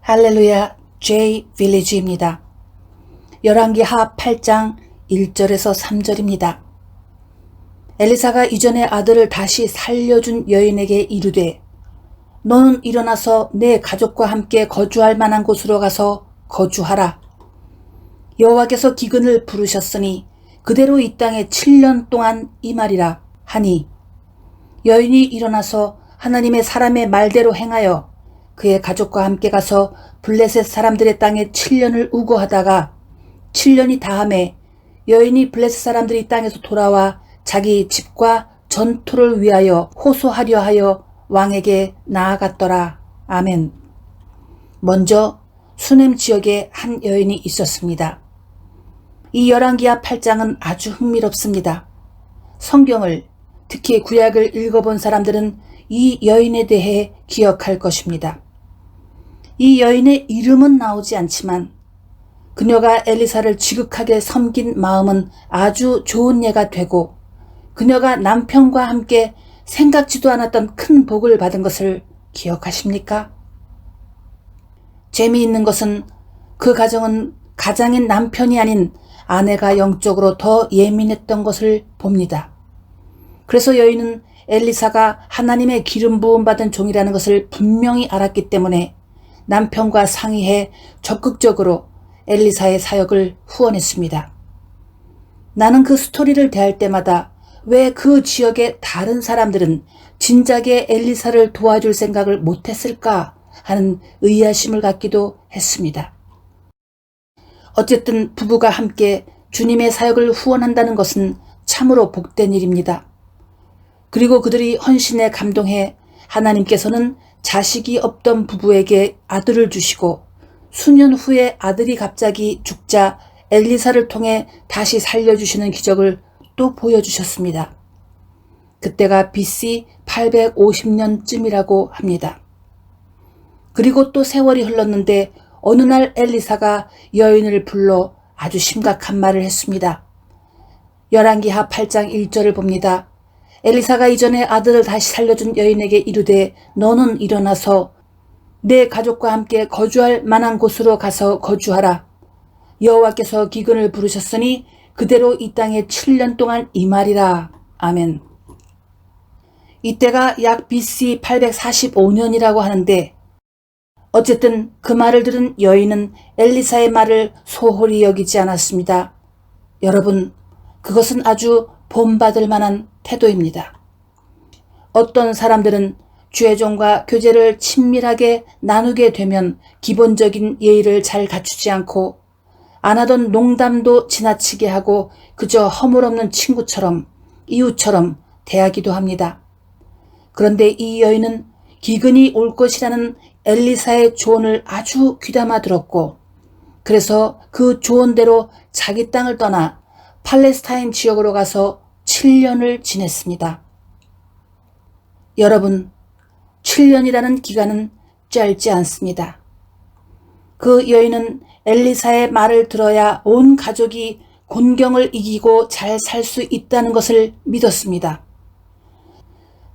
할렐루야, J 빌리지입니다. 열왕기하 8장 1절에서 3절입니다. 엘리사가 이전에 아들을 다시 살려준 여인에게 이르되 너는 일어나서 내 가족과 함께 거주할 만한 곳으로 가서 거주하라. 여호와께서 기근을 부르셨으니 그대로 이 땅에 7년 동안 임하리라 하니 여인이 일어나서 하나님의 사람의 말대로 행하여 그의 가족과 함께 가서 블레셋 사람들의 땅에 7년을 우거하다가 7년이 다함에 여인이 블레셋 사람들이 땅에서 돌아와 자기 집과 전투를 위하여 호소하려 하여 왕에게 나아갔더라. 아멘. 먼저 수넴 지역에 한 여인이 있었습니다. 이 열왕기하 8장은 아주 흥미롭습니다. 성경을, 특히 구약을 읽어본 사람들은 이 여인에 대해 기억할 것입니다. 이 여인의 이름은 나오지 않지만 그녀가 엘리사를 지극하게 섬긴 마음은 아주 좋은 예가 되고 그녀가 남편과 함께 생각지도 않았던 큰 복을 받은 것을 기억하십니까? 재미있는 것은 그 가정은 가장인 남편이 아닌 아내가 영적으로 더 예민했던 것을 봅니다. 그래서 여인은 엘리사가 하나님의 기름 부음 받은 종이라는 것을 분명히 알았기 때문에 남편과 상의해 적극적으로 엘리사의 사역을 후원했습니다. 나는 그 스토리를 대할 때마다 왜 그 지역의 다른 사람들은 진작에 엘리사를 도와줄 생각을 못했을까 하는 의아심을 갖기도 했습니다. 어쨌든 부부가 함께 주님의 사역을 후원한다는 것은 참으로 복된 일입니다. 그리고 그들이 헌신에 감동해 하나님께서는 자식이 없던 부부에게 아들을 주시고 수년 후에 아들이 갑자기 죽자 엘리사를 통해 다시 살려주시는 기적을 또 보여주셨습니다. 그때가 BC 850년쯤이라고 합니다. 그리고 또 세월이 흘렀는데 어느 날 엘리사가 여인을 불러 아주 심각한 말을 했습니다. 열왕기하 8장 1절을 봅니다. 엘리사가 이전에 아들을 다시 살려준 여인에게 이르되 너는 일어나서 내 가족과 함께 거주할 만한 곳으로 가서 거주하라. 여호와께서 기근을 부르셨으니 그대로 이 땅에 7년 동안 임하리라. 아멘. 이때가 약 BC 845년이라고 하는데 어쨌든 그 말을 들은 여인은 엘리사의 말을 소홀히 여기지 않았습니다. 여러분, 그것은 아주 본받을 만한 태도입니다. 어떤 사람들은 죄종과 교제를 친밀하게 나누게 되면 기본적인 예의를 잘 갖추지 않고 안 하던 농담도 지나치게 하고 그저 허물없는 친구처럼 이웃처럼 대하기도 합니다. 그런데 이 여인은 기근이 올 것이라는 엘리사의 조언을 아주 귀담아 들었고 그래서 그 조언대로 자기 땅을 떠나 팔레스타인 지역으로 가서 7년을 지냈습니다. 여러분, 7년이라는 기간은 짧지 않습니다. 그 여인은 엘리사의 말을 들어야 온 가족이 곤경을 이기고 잘 살 수 있다는 것을 믿었습니다.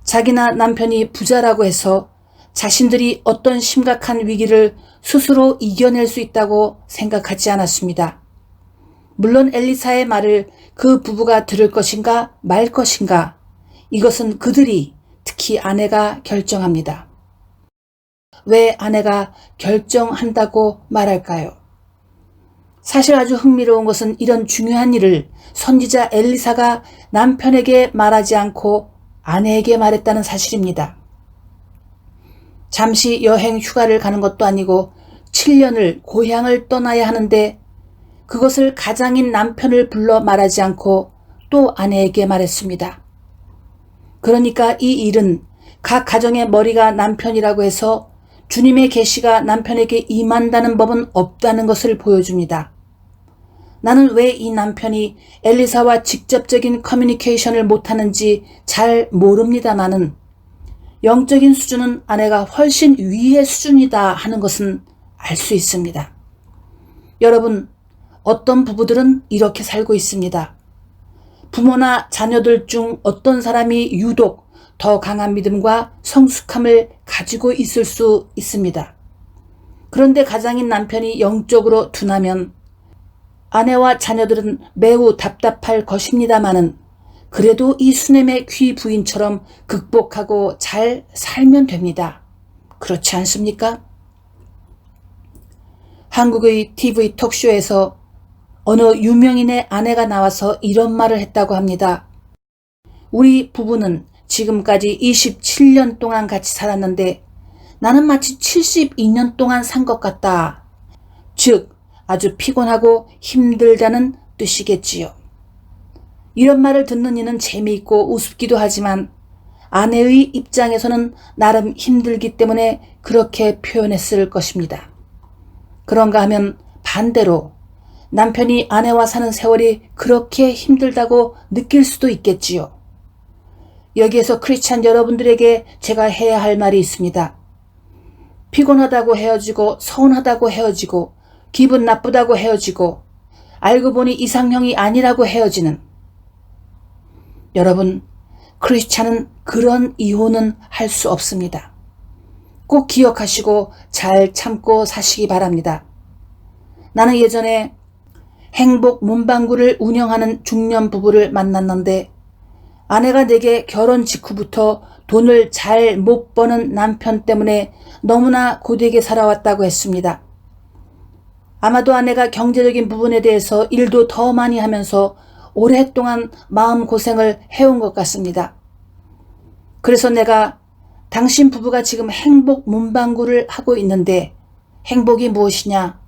자기나 남편이 부자라고 해서 자신들이 어떤 심각한 위기를 스스로 이겨낼 수 있다고 생각하지 않았습니다. 물론 엘리사의 말을 그 부부가 들을 것인가 말 것인가 이것은 그들이 특히 아내가 결정합니다. 왜 아내가 결정한다고 말할까요? 사실 아주 흥미로운 것은 이런 중요한 일을 선지자 엘리사가 남편에게 말하지 않고 아내에게 말했다는 사실입니다. 잠시 여행 휴가를 가는 것도 아니고 7년을 고향을 떠나야 하는데 그것을 가장인 남편을 불러 말하지 않고 또 아내에게 말했습니다. 그러니까 이 일은 각 가정의 머리가 남편이라고 해서 주님의 계시가 남편에게 임한다는 법은 없다는 것을 보여줍니다. 나는 왜 이 남편이 엘리사와 직접적인 커뮤니케이션을 못하는지 잘 모릅니다마는 영적인 수준은 아내가 훨씬 위의 수준이다 하는 것은 알 수 있습니다. 여러분, 어떤 부부들은 이렇게 살고 있습니다. 부모나 자녀들 중 어떤 사람이 유독 더 강한 믿음과 성숙함을 가지고 있을 수 있습니다. 그런데 가장인 남편이 영적으로 둔하면 아내와 자녀들은 매우 답답할 것입니다마는 그래도 이 수넴의 귀 부인처럼 극복하고 잘 살면 됩니다. 그렇지 않습니까? 한국의 TV 톡쇼에서 어느 유명인의 아내가 나와서 이런 말을 했다고 합니다. 우리 부부는 지금까지 27년 동안 같이 살았는데 나는 마치 72년 동안 산 것 같다. 즉, 아주 피곤하고 힘들다는 뜻이겠지요. 이런 말을 듣는 이는 재미있고 우습기도 하지만 아내의 입장에서는 나름 힘들기 때문에 그렇게 표현했을 것입니다. 그런가 하면 반대로 남편이 아내와 사는 세월이 그렇게 힘들다고 느낄 수도 있겠지요. 여기에서 크리스찬 여러분들에게 제가 해야 할 말이 있습니다. 피곤하다고 헤어지고 서운하다고 헤어지고 기분 나쁘다고 헤어지고 알고 보니 이상형이 아니라고 헤어지는 여러분, 크리스찬은 그런 이혼은 할 수 없습니다. 꼭 기억하시고 잘 참고 사시기 바랍니다. 나는 예전에 행복 문방구를 운영하는 중년 부부를 만났는데 아내가 내게 결혼 직후부터 돈을 잘 못 버는 남편 때문에 너무나 고되게 살아왔다고 했습니다. 아마도 아내가 경제적인 부분에 대해서 일도 더 많이 하면서 오랫동안 마음고생을 해온 것 같습니다. 그래서 내가 당신 부부가 지금 행복 문방구를 하고 있는데 행복이 무엇이냐?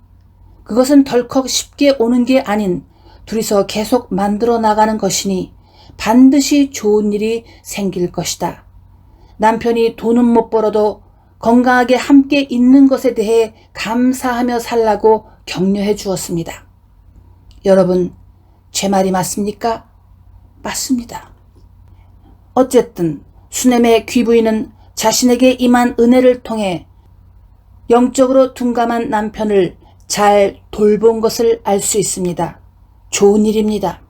그것은 덜컥 쉽게 오는 게 아닌 둘이서 계속 만들어 나가는 것이니 반드시 좋은 일이 생길 것이다. 남편이 돈은 못 벌어도 건강하게 함께 있는 것에 대해 감사하며 살라고 격려해 주었습니다. 여러분, 제 말이 맞습니까? 맞습니다. 어쨌든 수넴의 귀부인은 자신에게 임한 은혜를 통해 영적으로 둔감한 남편을 잘 돌본 것을 알 수 있습니다. 좋은 일입니다.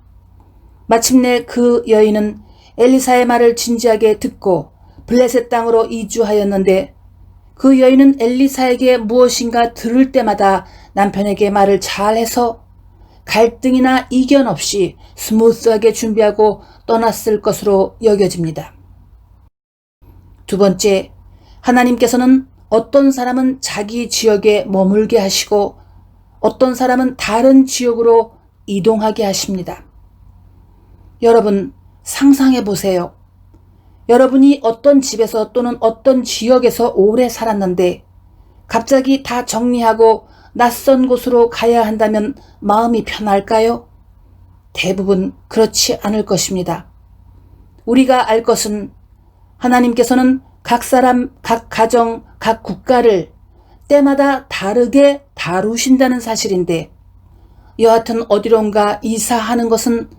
마침내 그 여인은 엘리사의 말을 진지하게 듣고 블레셋 땅으로 이주하였는데 그 여인은 엘리사에게 무엇인가 들을 때마다 남편에게 말을 잘해서 갈등이나 이견 없이 스무스하게 준비하고 떠났을 것으로 여겨집니다. 두 번째, 하나님께서는 어떤 사람은 자기 지역에 머물게 하시고 어떤 사람은 다른 지역으로 이동하게 하십니다. 여러분, 상상해 보세요. 여러분이 어떤 집에서 또는 어떤 지역에서 오래 살았는데 갑자기 다 정리하고 낯선 곳으로 가야 한다면 마음이 편할까요? 대부분 그렇지 않을 것입니다. 우리가 알 것은 하나님께서는 각 사람, 각 가정, 각 국가를 때마다 다르게 다루신다는 사실인데 여하튼 어디론가 이사하는 것은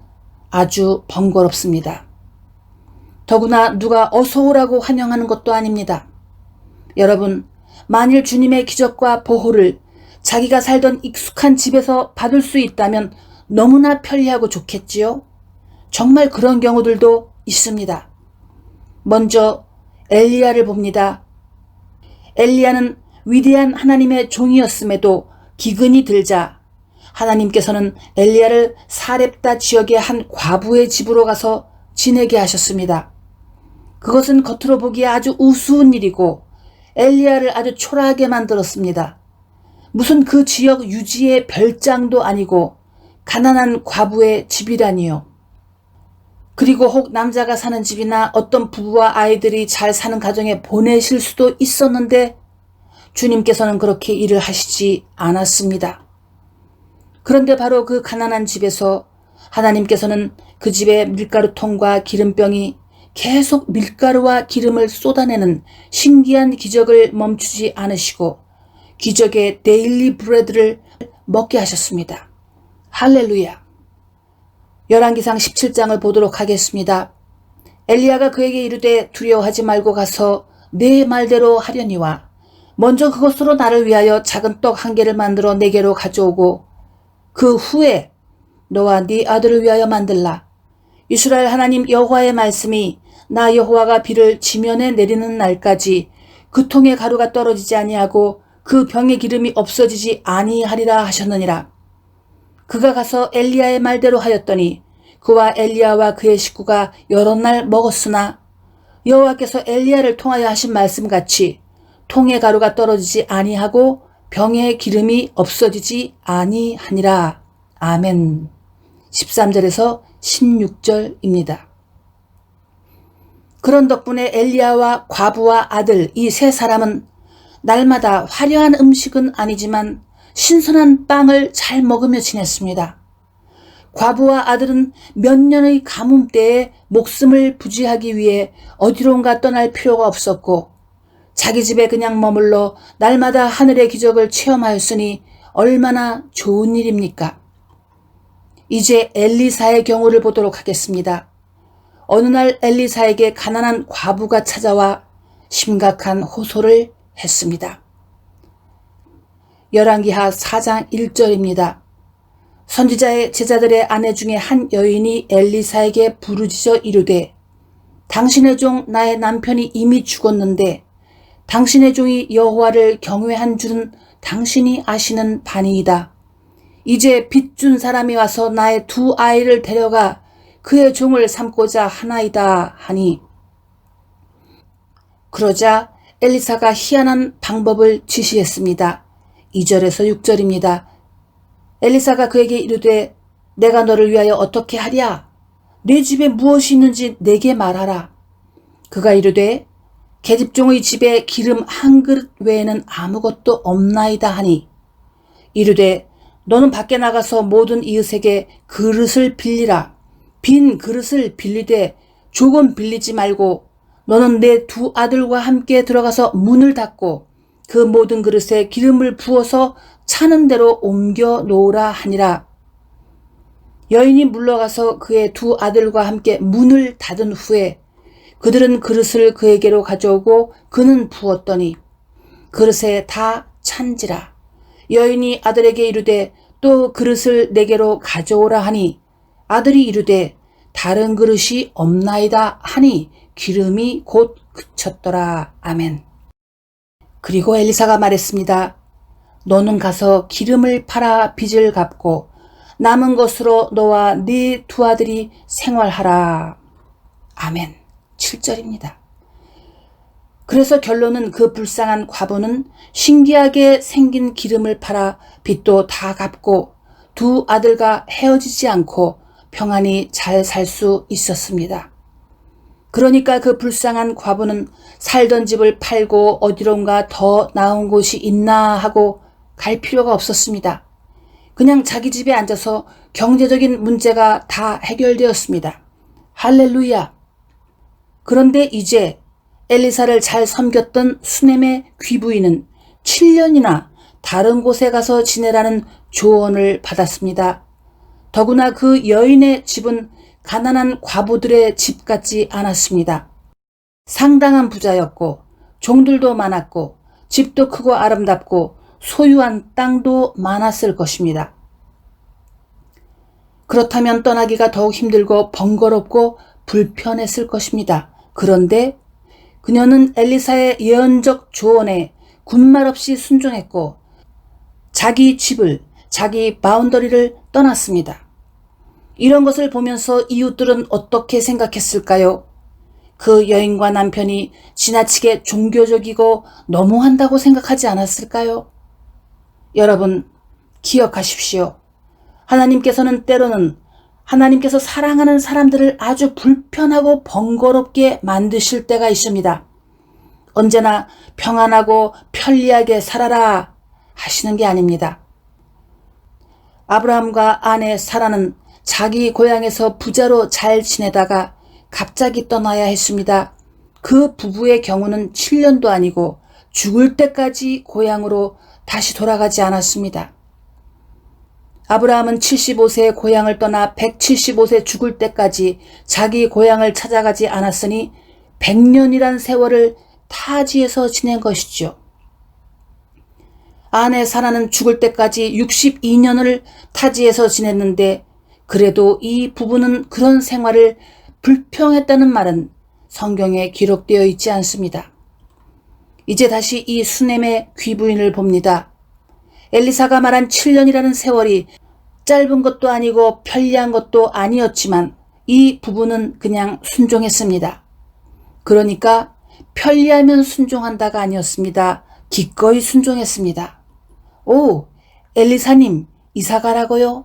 아주 번거롭습니다. 더구나 누가 어서 오라고 환영하는 것도 아닙니다. 여러분, 만일 주님의 기적과 보호를 자기가 살던 익숙한 집에서 받을 수 있다면 너무나 편리하고 좋겠지요? 정말 그런 경우들도 있습니다. 먼저 엘리야를 봅니다. 엘리야는 위대한 하나님의 종이었음에도 기근이 들자 하나님께서는 엘리야를 사렙다 지역의 한 과부의 집으로 가서 지내게 하셨습니다. 그것은 겉으로 보기에 아주 우스운 일이고 엘리야를 아주 초라하게 만들었습니다. 무슨 그 지역 유지의 별장도 아니고 가난한 과부의 집이라니요. 그리고 혹 남자가 사는 집이나 어떤 부부와 아이들이 잘 사는 가정에 보내실 수도 있었는데 주님께서는 그렇게 일을 하시지 않았습니다. 그런데 바로 그 가난한 집에서 하나님께서는 그 집의 밀가루통과 기름병이 계속 밀가루와 기름을 쏟아내는 신기한 기적을 멈추지 않으시고 기적의 데일리 브레드를 먹게 하셨습니다. 할렐루야. 열왕기상 17장을 보도록 하겠습니다. 엘리야가 그에게 이르되 두려워하지 말고 가서 내 말대로 하려니와 먼저 그것으로 나를 위하여 작은 떡 한 개를 만들어 내게로 가져오고 그 후에 너와 네 아들을 위하여 만들라. 이스라엘 하나님 여호와의 말씀이 나 여호와가 비를 지면에 내리는 날까지 그 통에 가루가 떨어지지 아니하고 그 병의 기름이 없어지지 아니하리라 하셨느니라. 그가 가서 엘리야의 말대로 하였더니 그와 엘리야와 그의 식구가 여러 날 먹었으나 여호와께서 엘리야를 통하여 하신 말씀같이 통의 가루가 떨어지지 아니하고 병의 기름이 없어지지 아니하니라. 아멘. 13절에서 16절입니다. 그런 덕분에 엘리야와 과부와 아들 이 세 사람은 날마다 화려한 음식은 아니지만 신선한 빵을 잘 먹으며 지냈습니다. 과부와 아들은 몇 년의 가뭄 때에 목숨을 부지하기 위해 어디론가 떠날 필요가 없었고 자기 집에 그냥 머물러 날마다 하늘의 기적을 체험하였으니 얼마나 좋은 일입니까? 이제 엘리사의 경우를 보도록 하겠습니다. 어느 날 엘리사에게 가난한 과부가 찾아와 심각한 호소를 했습니다. 열왕기하 4장 1절입니다. 선지자의 제자들의 아내 중에 한 여인이 엘리사에게 부르짖어 이르되 당신의 종 나의 남편이 이미 죽었는데 당신의 종이 여호와를 경외한 줄은 당신이 아시는 바니이다. 이제 빚 준 사람이 와서 나의 두 아이를 데려가 그의 종을 삼고자 하나이다 하니 그러자 엘리사가 희한한 방법을 지시했습니다. 2절에서 6절입니다. 엘리사가 그에게 이르되 내가 너를 위하여 어떻게 하랴? 내 집에 무엇이 있는지 내게 말하라. 그가 이르되 계집종의 집에 기름 한 그릇 외에는 아무것도 없나이다 하니 이르되 너는 밖에 나가서 모든 이웃에게 그릇을 빌리라. 빈 그릇을 빌리되 조금 빌리지 말고 너는 내 두 아들과 함께 들어가서 문을 닫고 그 모든 그릇에 기름을 부어서 차는 대로 옮겨 놓으라 하니라. 여인이 물러가서 그의 두 아들과 함께 문을 닫은 후에 그들은 그릇을 그에게로 가져오고 그는 부었더니 그릇에 다 찬지라. 여인이 아들에게 이르되 또 그릇을 내게로 가져오라 하니 아들이 이르되 다른 그릇이 없나이다 하니 기름이 곧 그쳤더라. 아멘. 그리고 엘리사가 말했습니다. 너는 가서 기름을 팔아 빚을 갚고 남은 것으로 너와 네 두 아들이 생활하라. 아멘. 7절입니다. 그래서 결론은 그 불쌍한 과부는 신기하게 생긴 기름을 팔아 빚도 다 갚고 두 아들과 헤어지지 않고 평안히 잘 살 수 있었습니다. 그러니까 그 불쌍한 과부는 살던 집을 팔고 어디론가 더 나은 곳이 있나 하고 갈 필요가 없었습니다. 그냥 자기 집에 앉아서 경제적인 문제가 다 해결되었습니다. 할렐루야! 그런데 이제 엘리사를 잘 섬겼던 수넴의 귀부인은 7년이나 다른 곳에 가서 지내라는 조언을 받았습니다. 더구나 그 여인의 집은 가난한 과부들의 집 같지 않았습니다. 상당한 부자였고 종들도 많았고 집도 크고 아름답고 소유한 땅도 많았을 것입니다. 그렇다면 떠나기가 더욱 힘들고 번거롭고 불편했을 것입니다. 그런데 그녀는 엘리사의 예언적 조언에 군말 없이 순종했고 자기 집을, 자기 바운더리를 떠났습니다. 이런 것을 보면서 이웃들은 어떻게 생각했을까요? 그 여인과 남편이 지나치게 종교적이고 너무한다고 생각하지 않았을까요? 여러분, 기억하십시오. 하나님께서는 때로는 하나님께서 사랑하는 사람들을 아주 불편하고 번거롭게 만드실 때가 있습니다. 언제나 평안하고 편리하게 살아라 하시는 게 아닙니다. 아브라함과 아내 사라는 자기 고향에서 부자로 잘 지내다가 갑자기 떠나야 했습니다. 그 부부의 경우는 7년도 아니고 죽을 때까지 고향으로 다시 돌아가지 않았습니다. 아브라함은 75세에 고향을 떠나 175세 죽을 때까지 자기 고향을 찾아가지 않았으니 100년이란 세월을 타지에서 지낸 것이죠. 아내 사라는 죽을 때까지 62년을 타지에서 지냈는데 그래도 이 부부는 그런 생활을 불평했다는 말은 성경에 기록되어 있지 않습니다. 이제 다시 이 수넴의 귀부인을 봅니다. 엘리사가 말한 7년이라는 세월이 짧은 것도 아니고 편리한 것도 아니었지만 이 부부는 그냥 순종했습니다. 그러니까 편리하면 순종한다가 아니었습니다. 기꺼이 순종했습니다. 오, 엘리사님, 이사 가라고요?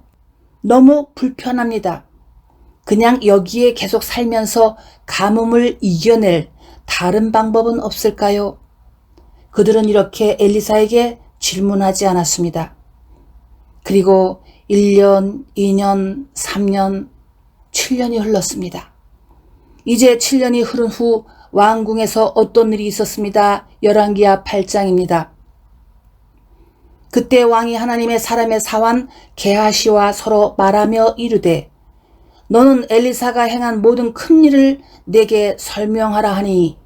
너무 불편합니다. 그냥 여기에 계속 살면서 가뭄을 이겨낼 다른 방법은 없을까요? 그들은 이렇게 엘리사에게 질문하지 않았습니다. 그리고 1년, 2년, 3년, 7년이 흘렀습니다. 이제 7년이 흐른 후 왕궁에서 어떤 일이 있었습니다. 열왕기하 8장입니다. 그때 왕이 하나님의 사람의 사환 게하시와 서로 말하며 이르되 너는 엘리사가 행한 모든 큰 일을 내게 설명하라 하니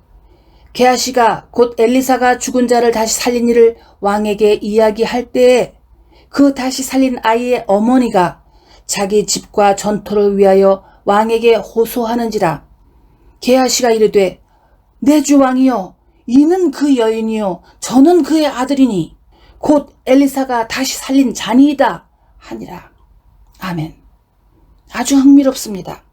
게하시가 곧 엘리사가 죽은 자를 다시 살린 일을 왕에게 이야기할 때에 그 다시 살린 아이의 어머니가 자기 집과 전토를 위하여 왕에게 호소하는지라. 게하시가 이르되 내 주 왕이여, 이는 그 여인이요 저는 그의 아들이니 곧 엘리사가 다시 살린 자니이다 하니라. 아멘. 아주 흥미롭습니다.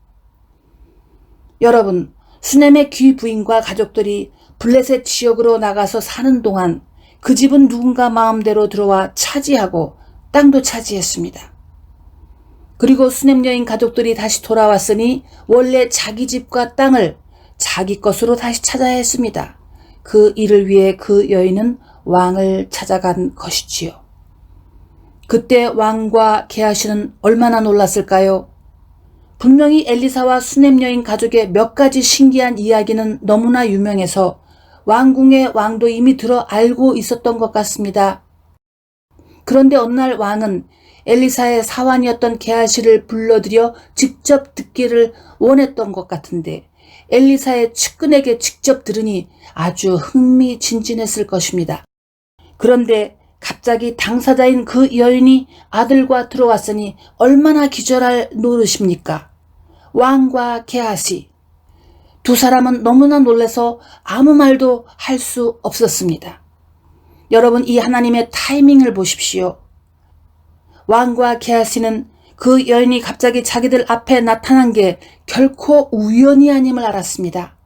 여러분, 수넴의 귀부인과 가족들이 블레셋 지역으로 나가서 사는 동안 그 집은 누군가 마음대로 들어와 차지하고 땅도 차지했습니다. 그리고 수넴 여인 가족들이 다시 돌아왔으니 원래 자기 집과 땅을 자기 것으로 다시 찾아야 했습니다. 그 일을 위해 그 여인은 왕을 찾아간 것이지요. 그때 왕과 게하시는 얼마나 놀랐을까요? 분명히 엘리사와 수넴 여인 가족의 몇 가지 신기한 이야기는 너무나 유명해서 왕궁의 왕도 이미 들어 알고 있었던 것 같습니다. 그런데 어느 날 왕은 엘리사의 사환이었던 게하시를 불러들여 직접 듣기를 원했던 것 같은데 엘리사의 측근에게 직접 들으니 아주 흥미진진했을 것입니다. 그런데 갑자기 당사자인 그 여인이 아들과 들어왔으니 얼마나 기절할 노릇입니까? 왕과 게하시. 두 사람은 너무나 놀라서 아무 말도 할 수 없었습니다. 여러분, 이 하나님의 타이밍을 보십시오. 왕과 게하시는 그 여인이 갑자기 자기들 앞에 나타난 게 결코 우연이 아님을 알았습니다.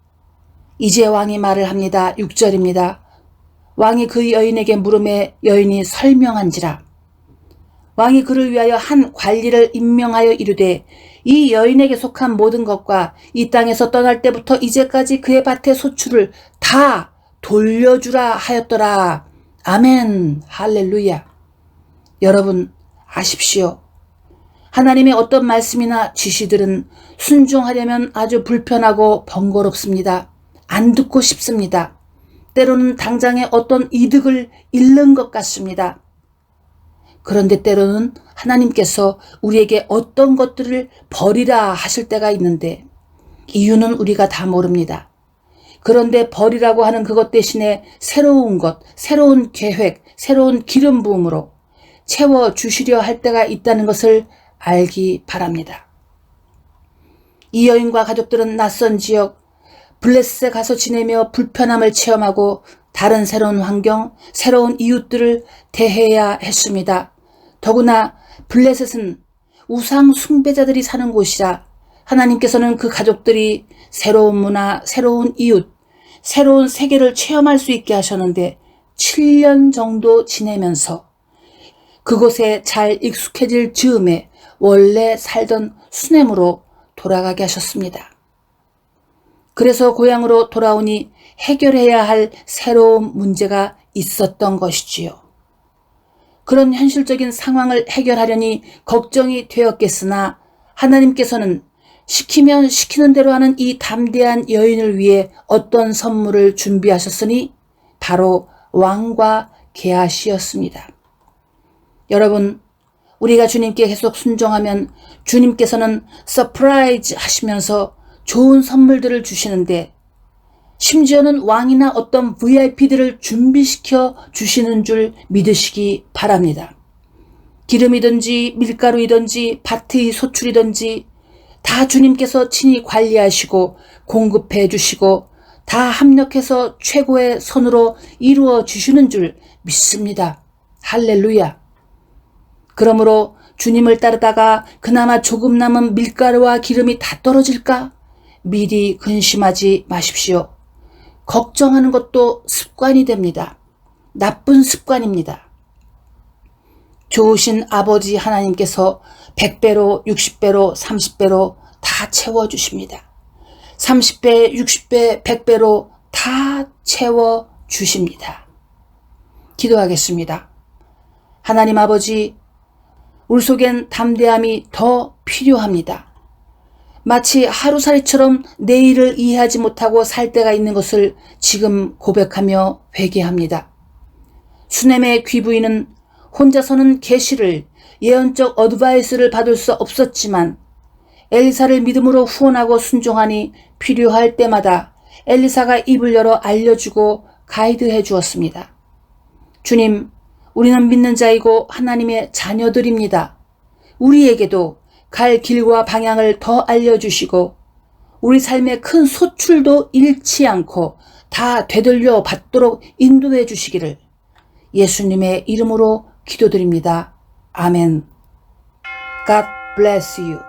이제 왕이 말을 합니다. 6절입니다. 왕이 그 여인에게 물음에 여인이 설명한지라. 왕이 그를 위하여 한 관리를 임명하여 이르되 이 여인에게 속한 모든 것과 이 땅에서 떠날 때부터 이제까지 그의 밭의 소출을 다 돌려주라 하였더라. 아멘. 할렐루야. 여러분 아십시오. 하나님의 어떤 말씀이나 지시들은 순종하려면 아주 불편하고 번거롭습니다. 안 듣고 싶습니다. 때로는 당장에 어떤 이득을 잃는 것 같습니다. 그런데 때로는 하나님께서 우리에게 어떤 것들을 버리라 하실 때가 있는데 이유는 우리가 다 모릅니다. 그런데 버리라고 하는 그것 대신에 새로운 것, 새로운 계획, 새로운 기름 부음으로 채워주시려 할 때가 있다는 것을 알기 바랍니다. 이 여인과 가족들은 낯선 지역 블레셋에 가서 지내며 불편함을 체험하고 다른 새로운 환경, 새로운 이웃들을 대해야 했습니다. 더구나 블레셋은 우상 숭배자들이 사는 곳이라 하나님께서는 그 가족들이 새로운 문화, 새로운 이웃, 새로운 세계를 체험할 수 있게 하셨는데 7년 정도 지내면서 그곳에 잘 익숙해질 즈음에 원래 살던 수넴으로 돌아가게 하셨습니다. 그래서 고향으로 돌아오니 해결해야 할 새로운 문제가 있었던 것이지요. 그런 현실적인 상황을 해결하려니 걱정이 되었겠으나 하나님께서는 시키면 시키는 대로 하는 이 담대한 여인을 위해 어떤 선물을 준비하셨으니 바로 왕과 게하시였습니다. 여러분, 우리가 주님께 계속 순종하면 주님께서는 서프라이즈 하시면서 좋은 선물들을 주시는데 심지어는 왕이나 어떤 VIP들을 준비시켜 주시는 줄 믿으시기 바랍니다. 기름이든지 밀가루이든지 밭의 소출이든지 다 주님께서 친히 관리하시고 공급해 주시고 다 합력해서 최고의 선으로 이루어 주시는 줄 믿습니다. 할렐루야. 그러므로 주님을 따르다가 그나마 조금 남은 밀가루와 기름이 다 떨어질까? 미리 근심하지 마십시오. 걱정하는 것도 습관이 됩니다. 나쁜 습관입니다. 좋으신 아버지 하나님께서 100배로, 60배로, 30배로 다 채워주십니다. 30배, 60배, 100배로 다 채워주십니다. 기도하겠습니다. 하나님 아버지, 우리 속엔 담대함이 더 필요합니다. 마치 하루살이처럼 내일을 이해하지 못하고 살 때가 있는 것을 지금 고백하며 회개합니다. 수넴의 귀부인은 혼자서는 계시를, 예언적 어드바이스를 받을 수 없었지만 엘리사를 믿음으로 후원하고 순종하니 필요할 때마다 엘리사가 입을 열어 알려주고 가이드해 주었습니다. 주님, 우리는 믿는 자이고 하나님의 자녀들입니다. 우리에게도 갈 길과 방향을 더 알려주시고 우리 삶의 큰 소출도 잃지 않고 다 되돌려 받도록 인도해 주시기를 예수님의 이름으로 기도드립니다. 아멘. God bless you.